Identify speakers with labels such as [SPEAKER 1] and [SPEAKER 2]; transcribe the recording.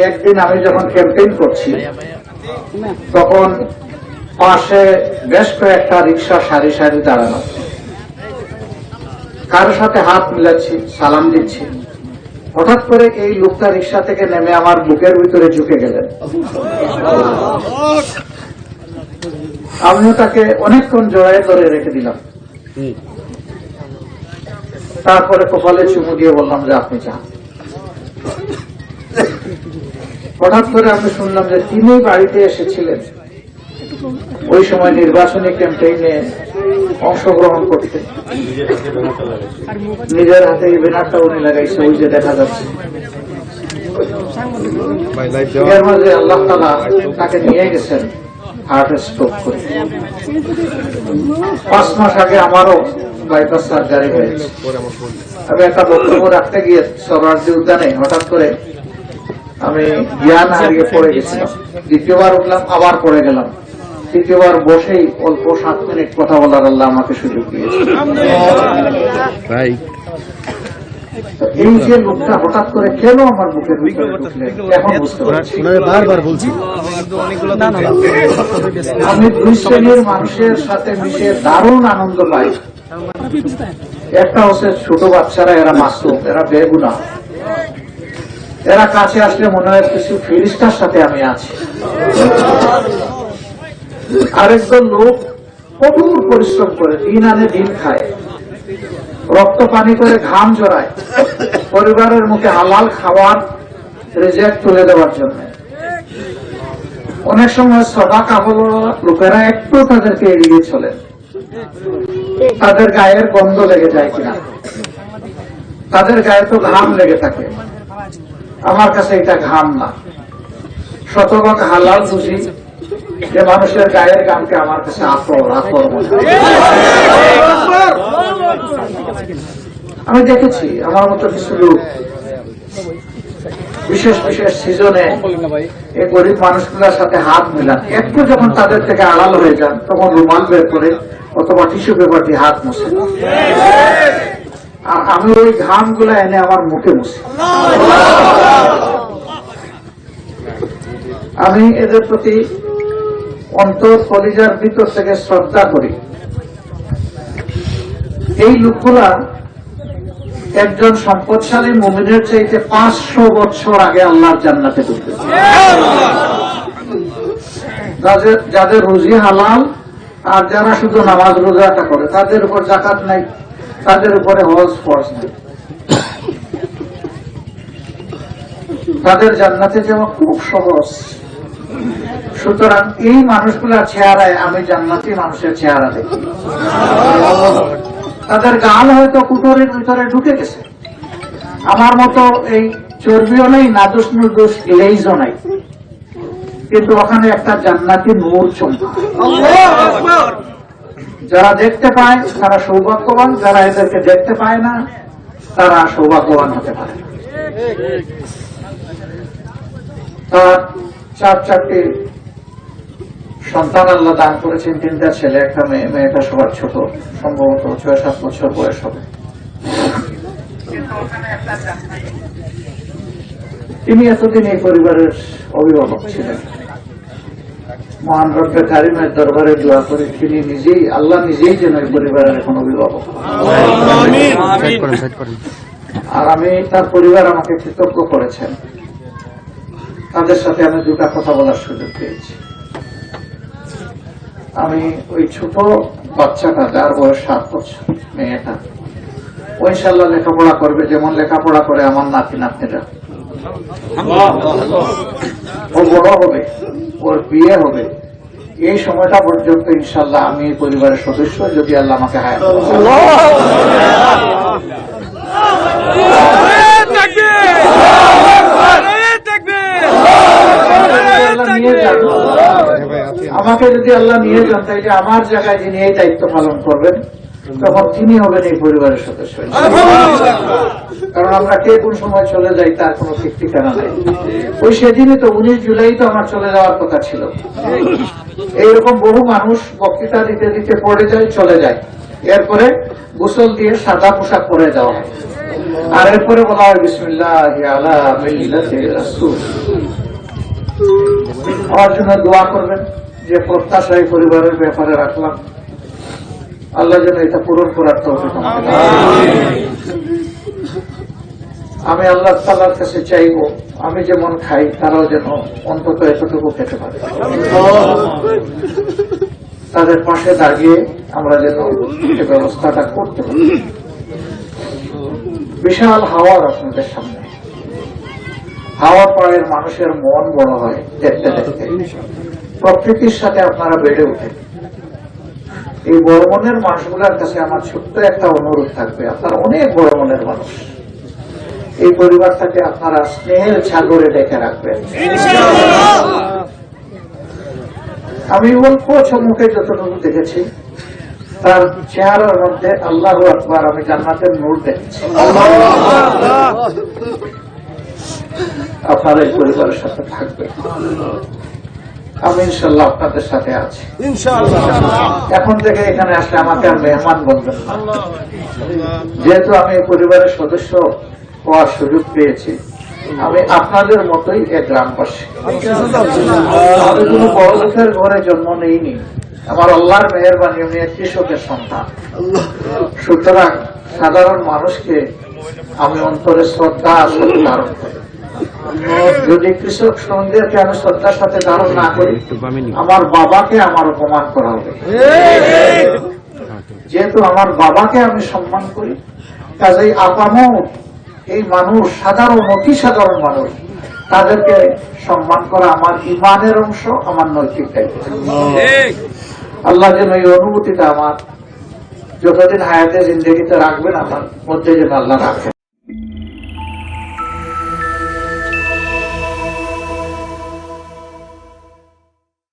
[SPEAKER 1] একদিন আমি যখন ক্যাম্পেইন করছি তখন পাশে বেশ কয়েকটা রিক্সা সারি সারি দাঁড়ানো, কারোর সাথে হাত মিলাচ্ছি, সালাম দিচ্ছি। হঠাৎ করে এই লোকটা রিক্সা থেকে নেমে আমার বুকের ভিতরে ঝুঁকে গেলেন। আমিও তাকে অনেকক্ষণ জড়ায় ধরে রেখে দিলাম। তারপরে কপালে চুমু দিয়ে বললাম যে আপনি চান। হঠাৎ করে আমি শুনলাম যে তিনি বাড়িতে এসেছিলেন ওই সময় নির্বাচনী ক্যাম্পেইনে অংশগ্রহণ করতে। নিজের হাতে এই ব্যানারটা উনি লাগাইছে, ওই যে দেখা যাচ্ছে। এর মাঝে আল্লাহ তাআলা তাকে নিয়ে গেছেন হার্ট স্ট্রোক করে। 5 মাস আগে আমারও বাইপাস সার্জারি হয়েছে। আমি একটা বক্তব্য রাখতে গিয়ে সরার্জি উদ্যানে হঠাৎ করে আমি জ্ঞান হারিয়ে পড়ে গেছিলাম। দ্বিতীয়বার উঠলাম, আবার পড়ে গেলাম। তৃতীয়বার বসেই অল্প 7 মিনিট কথা বলার আল্লাহ আমাকে সুযোগ দিয়েছে। এই যে লোকটা হঠাৎ করে কেন আমার বুকের ভিতরে ঢুকলেন এখন বুঝতে পারছি। বারবার বলছি আমি 2 শ্রেণীর মানুষের সাথে মিশে দারুণ আনন্দ পাই। একটা হচ্ছে ছোট বাচ্চারা, এরা মাসুম, এরা বেগুনাহ। এরা কাছে আসলে মনে হয় কিছু ফেরেশতার সাথে আমি আছি। আরেকজন লোক কঠোর পরিশ্রম করে, দিন আনে দিন খায়, রক্ত পানি করে ঘাম জড়ায় পরিবারের মুখে হালাল খাওয়ার রিজিক তুলে দেওয়ার জন্য। অনেক সময় সদা কাপড় লোকেরা একটু তাদেরকে এড়িয়ে চলেন, তাদের গায়ের গন্ধ লেগে যায় কিনা, তাদের গায়ে তো ঘাম লেগে থাকে। আমার কাছে এটা ঘাম না, শতভাগ হালাল বুঝি যে মানুষের গায়ের গামকে আমার কাছে আতর আতর মনে হয়। আমি দেখেছি আমার মতো কিছু লোক বিশেষ বিশেষ সিজনে এই গরিব মানুষগুলোর সাথে হাত মিলান। একটু যখন তাদের থেকে আড়াল হয়ে যান তখন রুমাল বের করে অথবা টিস্যু পেপার দিয়ে হাত মুছে, আর আমি ওই ঘাম গুলা এনে আমার মুখে মুছি। আমি এদের প্রতি অন্তর কলিজার ভিতর থেকে শ্রদ্ধা করি। এই লোকগুলা একজন সম্পদশালী মুমিনের চাইতে 500 বছর আগে আল্লাহর জান্নাতে ঢুকবে। যাদের রুজি হালাল আর যারা শুধু নামাজ রোজাটা করে, তাদের উপর যাকাত নাই, তাদের উপরে হজ ফরজ নাই, তাদের জান্নাতে যাওয়া খুব সহজ। সুতরাং এই মানুষগুলার চেহারায় আমি জান্নাতি মানুষের চেহারা দেখি। তাদের গাল হয়তো কুটোরের ভিতরে ঢুকে গেছে, আমার মতো এই চর্বিও নেই, নাদুস নুদুস গ্লেজও নাই, কিন্তু ওখানে একটা জান্নাতি নূর চমকা। যারা দেখতে পায় তারা সৌভাগ্যবান, যারা এদেরকে দেখতে পায় না তারা সৌভাগ্যবান হতে পারে। তার 4টি সন্তান আল্লাহ দান করেছেন, 3টা ছেলে, একটা মেয়ে। মেয়েটা সবার ছোট, সম্ভবত 6-7 বছর বয়স হবে। তিনি এতদিন এই পরিবারের অভিভাবক ছিলেন। মহান রব্বে কারিমের দরবারে দোয়া করি তিনি নিজেই, আল্লাহ নিজেই যেন এই পরিবারের এখন অভিভাবক। আর আমি তার পরিবার আমাকে কৃতজ্ঞ করেছেন। তাদের সাথে আমি 2টা কথা বলার সুযোগ পেয়েছি। আমি ওই ছোট বাচ্চাটা, যার বয়স 7 বছর, মেয়েটা, ও ইনশাআল্লাহ লেখাপড়া করবে যেমন লেখাপড়া করে আমার নাতি নাতনিরা। ও বড় হবে, ওর বিয়ে হবে, এই সময়টা পর্যন্ত ইনশাআল্লাহ আমি এই পরিবারের সদস্য, যদি আল্লাহ আমাকে হায়াত আমাকে যদি আল্লাহ নিয়ে যান, তাইলে আমার জায়গায় যিনি এই দায়িত্ব পালন করবেন তখন তিনি হবেন এই পরিবারের সদস্য। কারণ আমরা কে কোন সময় চলে যাই তার কোনো ঠিক ঠিকানা নেই। ওই সেদিনই তো 19 জুলাই তো আমার চলে যাওয়ার কথা ছিল। এইরকম বহু মানুষ বক্তৃতা দিতে দিতে পড়ে যায়, চলে যায়, এরপরে গোসল দিয়ে সাদা পোশাক পরে যাওয়া হয়, আর এরপরে বলা হয় বিসমিল্লাহি আলা মিল্লাতি রাসূল। আমার জন্য দোয়া করবেন, যে প্রত্যাশা এই পরিবারের ব্যাপারে রাখলাম, আল্লাহ যেন এটা পূরণ করার তৌফিক আমাকে দান। আমি আল্লাহ তাআলার কাছে চাইব, আমি যেমন খাই তারাও যেন অন্তত এতটুকু খেতে পারে। তাদের পাশে দাঁড়িয়ে আমরা যেন এই ব্যবস্থাটা করতে পারি। বিশাল হাওয়ার আপনাদের সামনে, হাওয়া পাড়ের মানুষের মন বড় হয় দেখতে দেখতে। প্রকৃতির সাথে আপনারা বেড়ে ওঠেন। এই বড় মনের মানুষগুলোর কাছে আমার ছোট্ট একটা অনুরোধ থাকবে, আপনারা অনেক বড় মনের মানুষ, এই পরিবারটাকে আপনারা স্নেহের সাগরে ডেকে রাখবেন। আমি অল্প সম্মুখে যতটুকু দেখেছি, তার চেহারার মধ্যে আল্লাহু আকবার, আমি জান্নাতের নূর দেখেছি। আপনারা এই পরিবারের সাথে থাকবেন, আমি ইনশাল্লাহ আপনাদের সাথে আছি। এখন থেকে এখানে আসলে আমাকে আর মেহমান বলবেন না, যেহেতু আমি এই পরিবারের সদস্য হওয়ার সুযোগ পেয়েছি। আমি আপনাদের মতোই এক গ্রামবাসী, আমি কোনো বড় লোকের ঘরে জন্ম নেইনি। আমার আল্লাহর মেহেরবানি, আমি এক কৃষকের সন্তান। সুতরাং সাধারণ মানুষকে আমি অন্তরে শ্রদ্ধা ধারণ করি। যদি কৃষক শ্রমদেরকে আমি শ্রদ্ধার সাথে ধারণ না করি, আমার বাবাকে আমার অপমান করা হবে। যেহেতু আমার বাবাকে আমি সম্মান করি, কাজেই আপামর এই মানুষ, সাধারণ অতি সাধারণ মানুষ, তাদেরকে সম্মান করা আমার ইমানের অংশ, আমার নৈতিক দায়িত্ব। আল্লাহ যেন এই অনুভূতিটা আমার যতদিন হায়াতে জিন্দগিতে রাখবেন, আমার মধ্যে যেন আল্লাহ রাখেন।